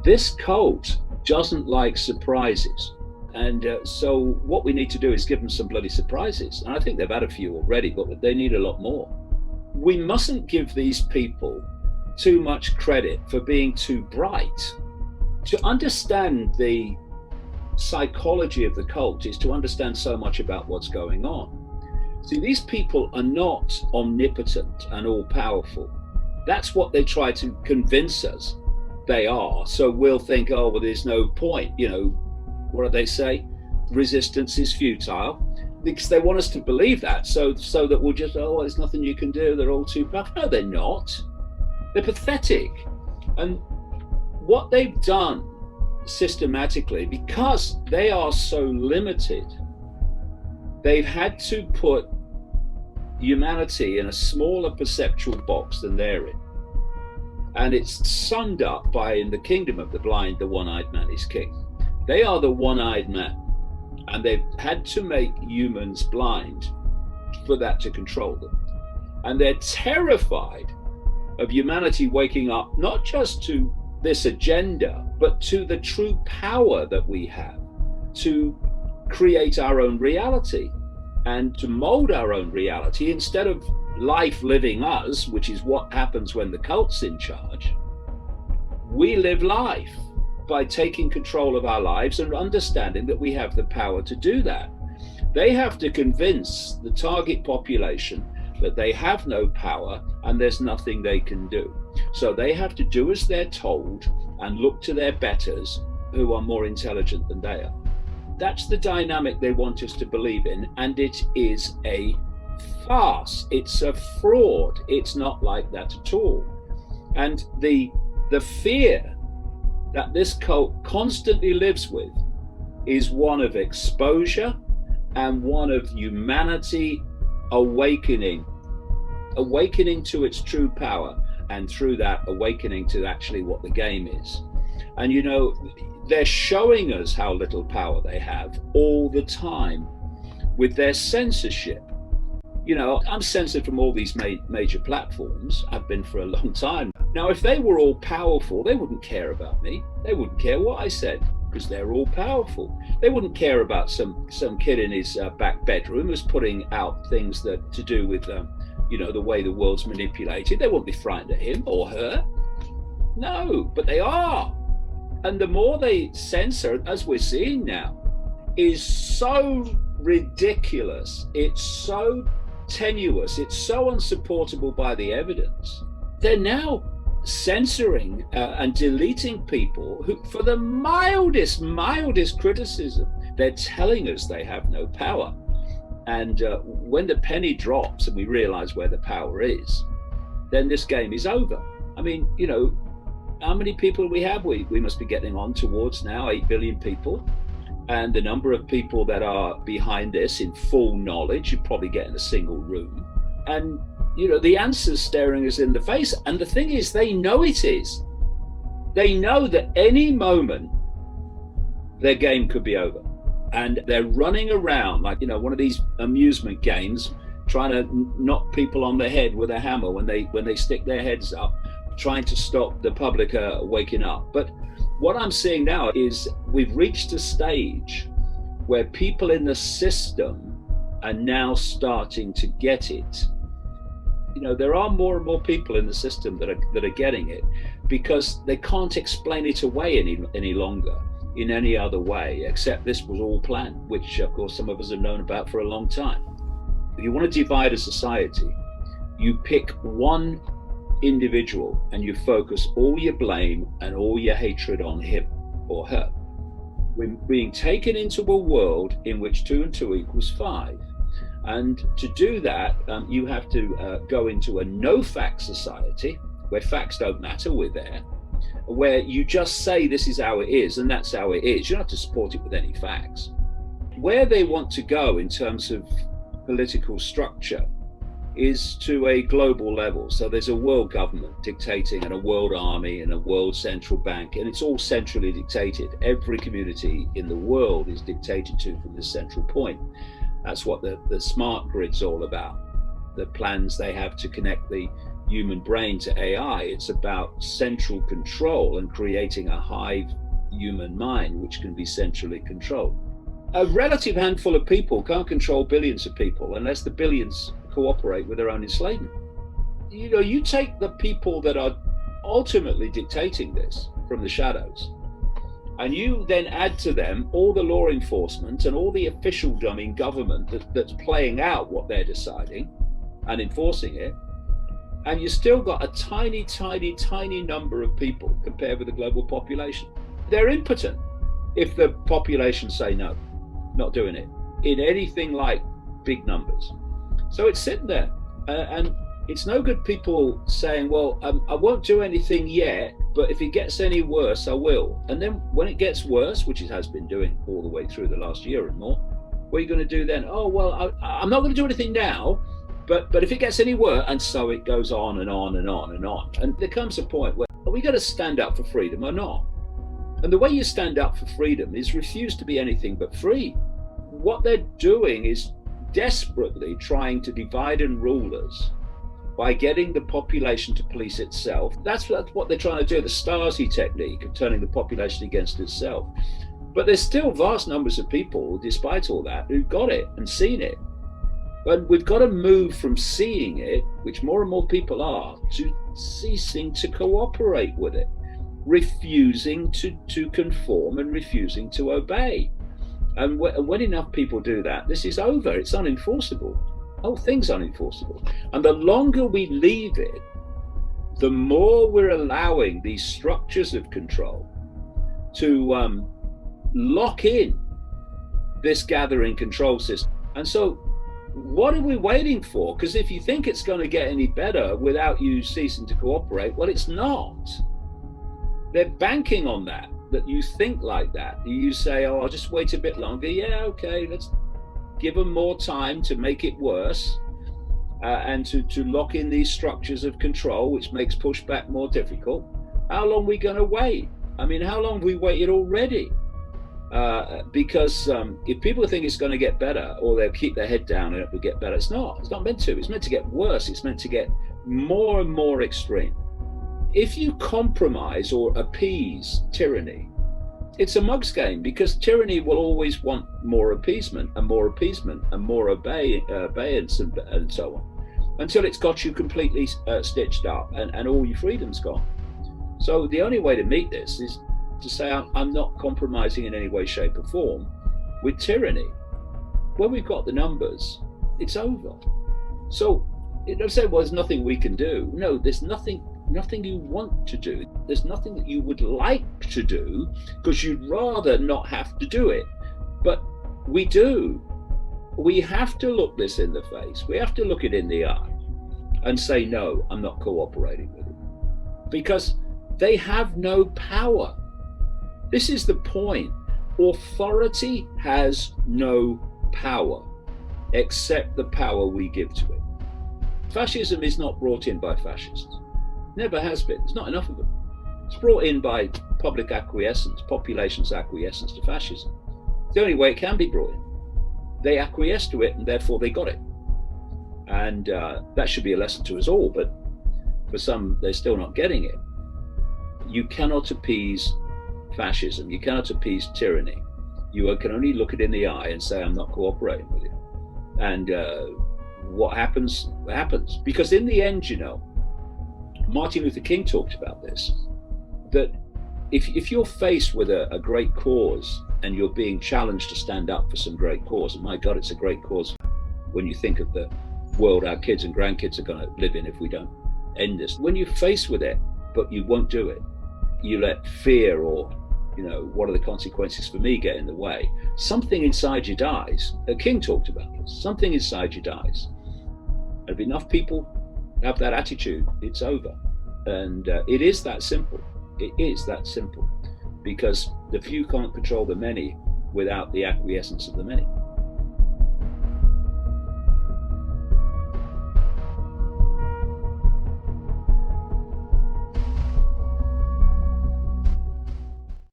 This cult doesn't like surprises. And so what we need to do is give them some bloody surprises. And I think they've had a few already, but they need a lot more. We mustn't give these people too much credit for being too bright. To understand the psychology of the cult is to understand so much about what's going on. See, these people are not omnipotent and all-powerful. That's what they try to convince us they are. So we'll think, oh, well, there's no point. You know, what do they say? Resistance is futile. Because they want us to believe that, so that we'll just, oh, there's nothing you can do. They're all too powerful. No, they're not. They're pathetic. And what they've done systematically, because they are so limited, they've had to put humanity in a smaller perceptual box than they're in. And it's summed up by, in the kingdom of the blind, the one-eyed man is king. They are the one-eyed man, and they've had to make humans blind for that to control them. And they're terrified of humanity waking up, not just to this agenda, but to the true power that we have to create our own reality and to mold our own reality instead of life living us, which is what happens when the cult's in charge. We live life by taking control of our lives and understanding that we have the power to do that. They have to convince the target population that they have no power and there's nothing they can do. So they have to do as they're told and look to their betters who are more intelligent than they are. That's the dynamic they want us to believe in, and it is a farce. It's a fraud. It's not like that at all. And the fear that this cult constantly lives with is one of exposure and one of humanity awakening to its true power, and through that awakening to actually what the game is. And you know, they're showing us how little power they have all the time with their censorship. You know, I'm censored from all these major platforms. I've been for a long time. Now, if they were all powerful, they wouldn't care about me. They wouldn't care what I said because they're all powerful. They wouldn't care about some kid in his back bedroom who's putting out things that to do with, you know, the way the world's manipulated. They wouldn't be frightened of him or her. No, but they are. And the more they censor, as we're seeing now, is so ridiculous. It's so tenuous. It's so unsupportable by the evidence. They're now censoring and deleting people who, for the mildest criticism, they're telling us they have no power. And when the penny drops and we realize where the power is, then this game is over. I mean, you know, how many people we have? We must be getting on towards now 8 billion people. And the number of people that are behind this in full knowledge, you probably get in a single room. And, you know, the answer's staring us in the face. And the thing is, they know it is. They know that any moment their game could be over. And they're running around like, you know, one of these amusement games, trying to knock people on the head with a hammer when they stick their heads up, trying to stop the public waking up. But what I'm seeing now is we've reached a stage where people in the system are now starting to get it. You know, there are more and more people in the system that are getting it because they can't explain it away any longer in any other way, except this was all planned, which of course some of us have known about for a long time. If you want to divide a society, you pick one individual and you focus all your blame and all your hatred on him or her. We're being taken into a world in which 2 and 2 equals 5. And to do that, you have to go into a no-fact society where facts don't matter, we're there, where you just say this is how it is and that's how it is. You don't have to support it with any facts. Where they want to go in terms of political structure is to a global level. So there's a world government dictating and a world army and a world central bank, and it's all centrally dictated. Every community in the world is dictated to from this central point. That's what the smart grid's all about. The plans they have to connect the human brain to AI. It's about central control and creating a hive human mind which can be centrally controlled. A relative handful of people can't control billions of people unless the billions cooperate with their own enslavement. You take the people that are ultimately dictating this from the shadows, and you then add to them all the law enforcement and all the officialdom in government that's playing out what they're deciding and enforcing it, and you still got a tiny, tiny, tiny number of people compared with the global population. They're impotent if the population say no, not doing it in anything like big numbers. So it's sitting there, and it's no good people saying, well, I won't do anything yet, but if it gets any worse, I will. And then when it gets worse, which it has been doing all the way through the last year and more, what are you going to do then? Oh, well, I'm not going to do anything now, but if it gets any worse, and so it goes on and on and on and on. And there comes a point where, are we going to stand up for freedom or not? And the way you stand up for freedom is refuse to be anything but free. What they're doing is desperately trying to divide and rule us by getting the population to police itself. That's what they're trying to do, the Stasi technique of turning the population against itself. But there's still vast numbers of people, despite all that, who've got it and seen it. But we've got to move from seeing it, which more and more people are, to ceasing to cooperate with it, refusing to conform and refusing to obey. And when enough people do that, this is over. It's unenforceable. The whole thing's unenforceable. And the longer we leave it, the more we're allowing these structures of control to lock in this gathering control system. And so what are we waiting for? Because if you think it's going to get any better without you ceasing to cooperate, well, it's not. They're banking on that you think like that. You say, oh, I'll just wait a bit longer. Yeah, okay, let's give them more time to make it worse and to lock in these structures of control, which makes pushback more difficult. How long are we going to wait? I mean, how long have we waited already? Because if people think it's going to get better, or they'll keep their head down and it will get better, it's not meant to. It's meant to get worse. It's meant to get more and more extreme. If you compromise or appease tyranny, it's a mug's game, because tyranny will always want more appeasement and more appeasement and more abeyance and so on, until it's got you completely stitched up and all your freedom's gone. So the only way to meet this is to say, I'm not compromising in any way, shape or form with tyranny. When we've got the numbers, it's over. So don't say, well, there's nothing we can do. No, there's nothing you want to do. There's nothing that you would like to do, because you'd rather not have to do it. But we do. We have to look this in the face. We have to look it in the eye and say, no, I'm not cooperating with it. Because they have no power. This is the point. Authority has no power except the power we give to it. Fascism is not brought in by fascists. Never has been. There's not enough of them. It's brought in by public acquiescence, population's acquiescence to fascism. It's the only way it can be brought in. They acquiesce to it, and therefore they got it. And that should be a lesson to us all, but for some, they're still not getting it. You cannot appease fascism. You cannot appease tyranny. You can only look it in the eye and say, I'm not cooperating with you. And what happens, happens. Because in the end, Martin Luther King talked about this, that if you're faced with a great cause and you're being challenged to stand up for some great cause, and my God, it's a great cause when you think of the world our kids and grandkids are going to live in if we don't end this. When you're faced with it, but you won't do it, you let fear or, what are the consequences for me get in the way, something inside you dies. King talked about this. Something inside you dies. And if enough people have that attitude, it's over. And it is that simple. It is that simple, because the few can't control the many without the acquiescence of the many.